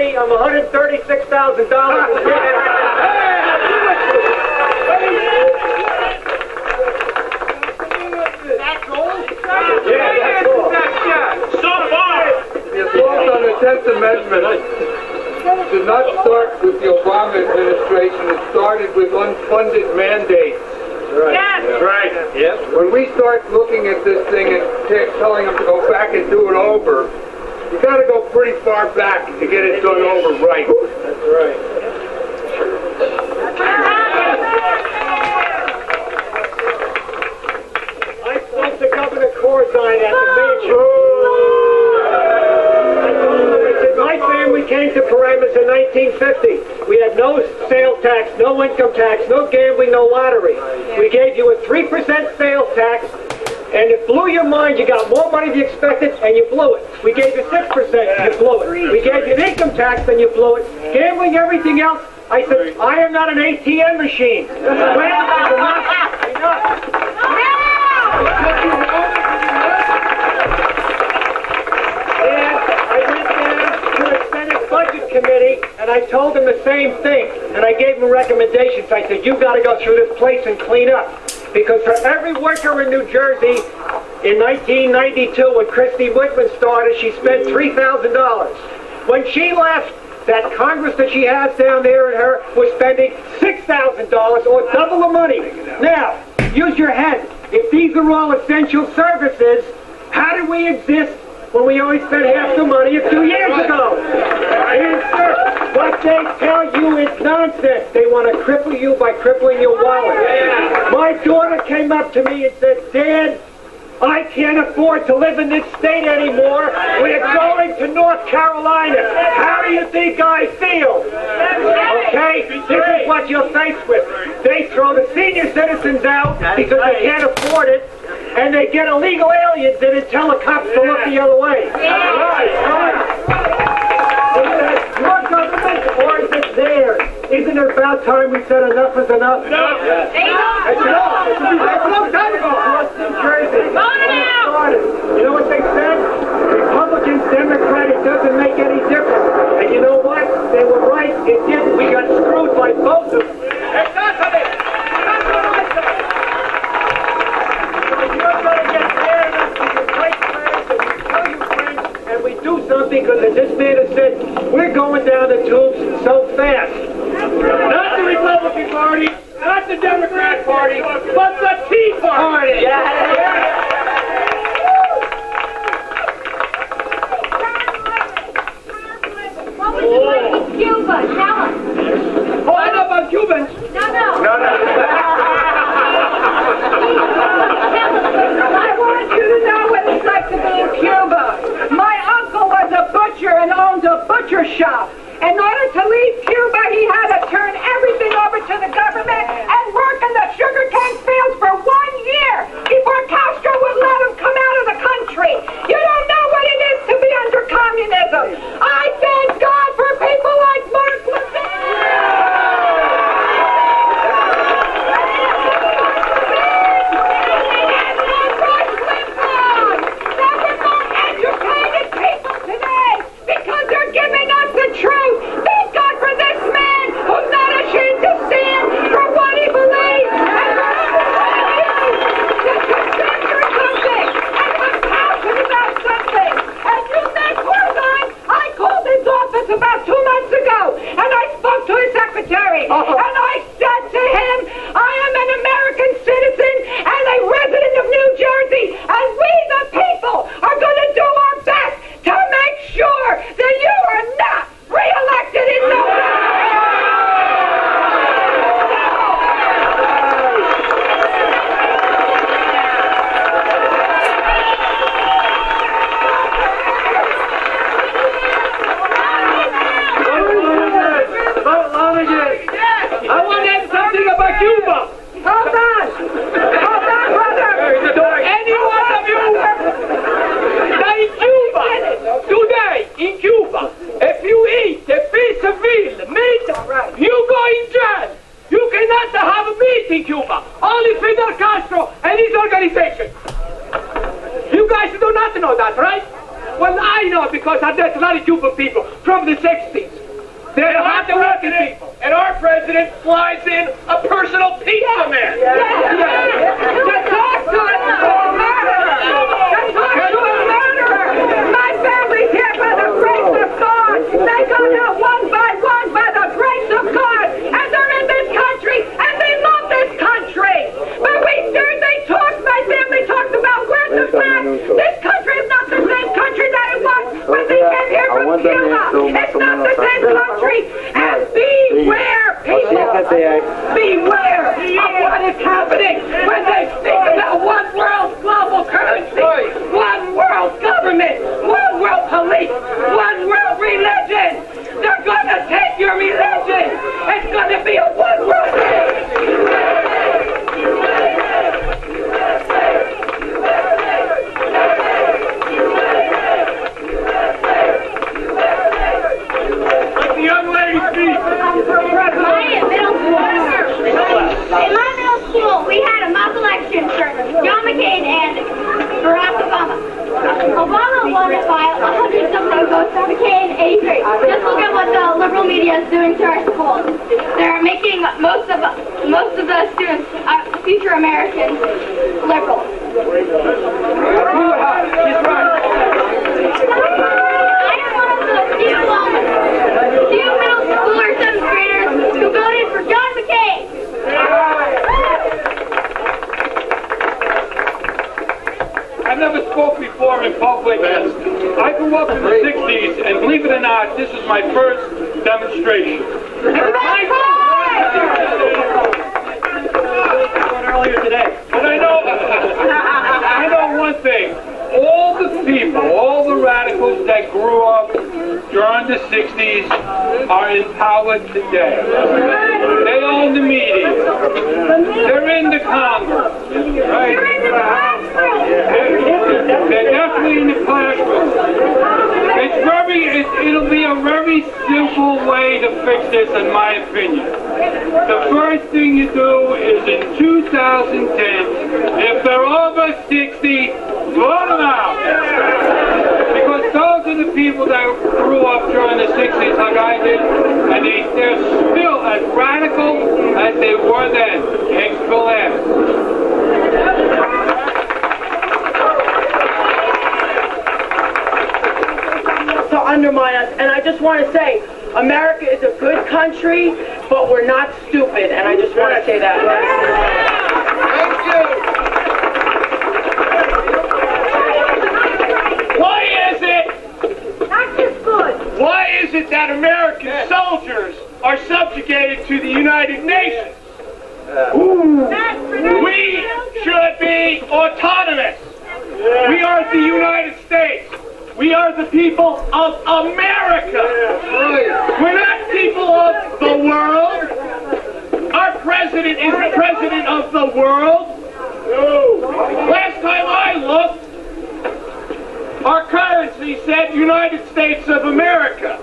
me, I'm $136,000. That's all? Yeah, that's all. So far! The assault on the 10th Amendment did not start with the Obama administration. It started with unfunded mandates. Right. Yes! Right. Yes. When we start looking at this thing and telling them to go back and do it over, you got to go pretty far back to get it done over right. That's right. I spoke to Governor Corzine at the mansion. My family came to Paramus in 1950. We had no sales tax, no income tax, no gambling, no lottery. We gave you a 3% sales tax, and it blew your mind. You got more money than you expected, and you blew it. We gave you 6%, you blew it. We gave you an income tax, and you blew it. Gambling, everything else. I said, I am not an ATM machine. Committee, and I told them the same thing, and I gave them recommendations. I said, you got to go through this place and clean up, because for every worker in New Jersey in 1992 when Christy Whitman started, she spent $3,000. When she left, that Congress that she has down there and her was spending $6,000, or double the money. Now, use your head. If these are all essential services, how did we exist when we only spent half the money a few years ago? Answer. What they tell you is nonsense. They want to cripple you by crippling your wallet. My daughter came up to me and said, Dad, I can't afford to live in this state anymore. We're going to North Carolina. How do you think I feel? Okay? This is what you're faced with. They throw the senior citizens out because they can't afford it, and they get illegal aliens in and tell the cops to look the other way. Right. Is that your government or is it theirs? Isn't it about time we said enough is enough? No. That's enough. That's a long time ago. New Jersey. You know what they said? Republicans, Democrat, it doesn't make any difference. And you know what? They were right. It didn't. We got screwed by both of them. Exactly. That's what I said. So you're going to get there enough to your great friends and you tell your friends and we do something because as this man has said, we're going down the tubes so fast. Not the Republican Party, not the Democrat Party, but the Tea Party. What would you like in Cuba? Tell us. Oh, I know about Cubans. No. No. I want you to know what it's like to be in Cuba. My uncle was a butcher and owned a butcher shop. In order to leave Cuba, he had to turn everything over to the government and work in the sugarcane fields for 1 year before Castro would let him come out of the country. You don't know what it is to be under communism. I thank God for people like Mark about 2 months ago, and I spoke to his secretary, and I said to him, I am an American citizen and a resident of New Jersey, and we the people are going to do our best to make sure that you are not re-elected in November. I want to add something about Cuba. Hold on, brother. Any one of you that in Cuba, today in Cuba, if you eat a piece of meat, you go in jail. You cannot have meat in Cuba. Only Fidel Castro and his organization. You guys do not know that, right? Well, I know because I dated a lot of Cuban people from the 60s. They have to work people. And our president flies in a personal pizza man. To talk to a murderer. To talk to a murderer. My family's here by the grace of God. They got out one by the grace of God. And they're in this country. And they love this country. But my family talked about where's the fact. This country is not the same country that it was when they came here from Cuba. It's not the same country. And beware, people. Beware of what is happening when they speak about one world global currency, one world government, one world police, one world religion. They're going to take your religion. It's going to be a one world thing. In my middle school, we had a mock election for John McCain and Barack Obama. Obama won by 100-something votes, McCain 83. Just look at what the liberal media is doing to our schools. They're making most of the students, future Americans, liberal. I am one of the few middle schoolers, 7th graders who voted for John McCain. I never spoke before in public. I grew up in the 60s, and believe it or not, this is my first demonstration. Earlier today. But I know one thing. All the people, all the radicals that grew up during the 60s are in power today. They own the media. They're in the Congress. Right? They're definitely in the classroom. It'll be a very simple way to fix this, in my opinion. The first thing you do is in 2010, if they're over 60, vote them out. Because those are the people that grew up during the 60s like I did, and they're still as radical as they were then. Thanks for laughing. Undermine us, and I just want to say America is a good country, but we're not stupid, and I just want to say that. Why is it that American soldiers are subjugated to the United Nations? We should be autonomous. We are the United States. We are the people of America. We're not people of the world. Our president is the president of the world. Last time I looked, our currency said United States of America.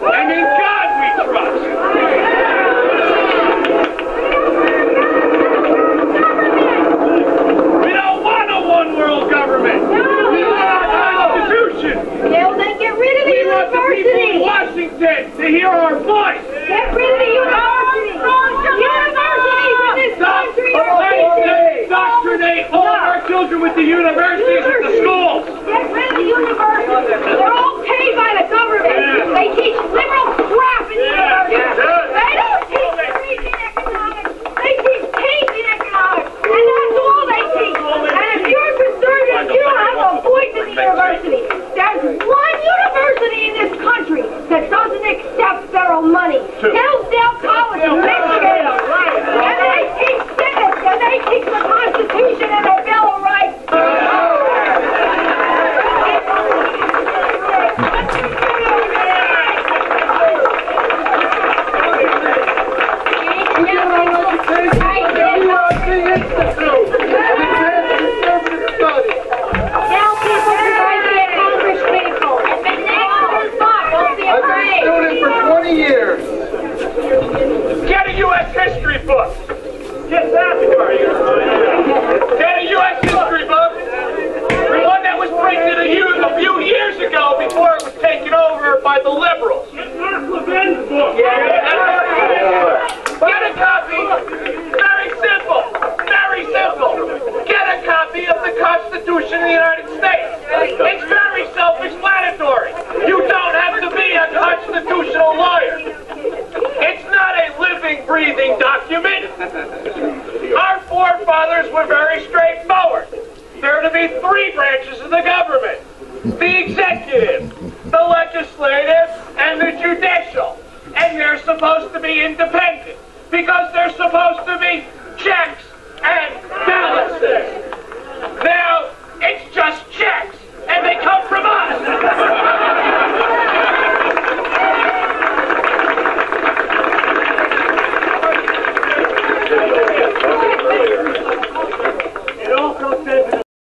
And in God we trust. We don't want a one-world government. We want our Constitution. Yeah, then get rid of the We want the people university. in Washington to hear our voice. Get rid of the university. Universities in this country are Indoctrinate all of our children with the universities and the schools. Get rid of the universities. They're all paid by the government. They teach liberal crap in the universities. They don't teach Keynesian economics. They teach Keynesian economics. And that's all they teach. And if you're conservative, you don't have a voice in the university. There's one university in this country that doesn't accept federal money. Hillsdale College in Michigan. And they teach civics, and they teach the Constitution and the Bill of Rights. the executive.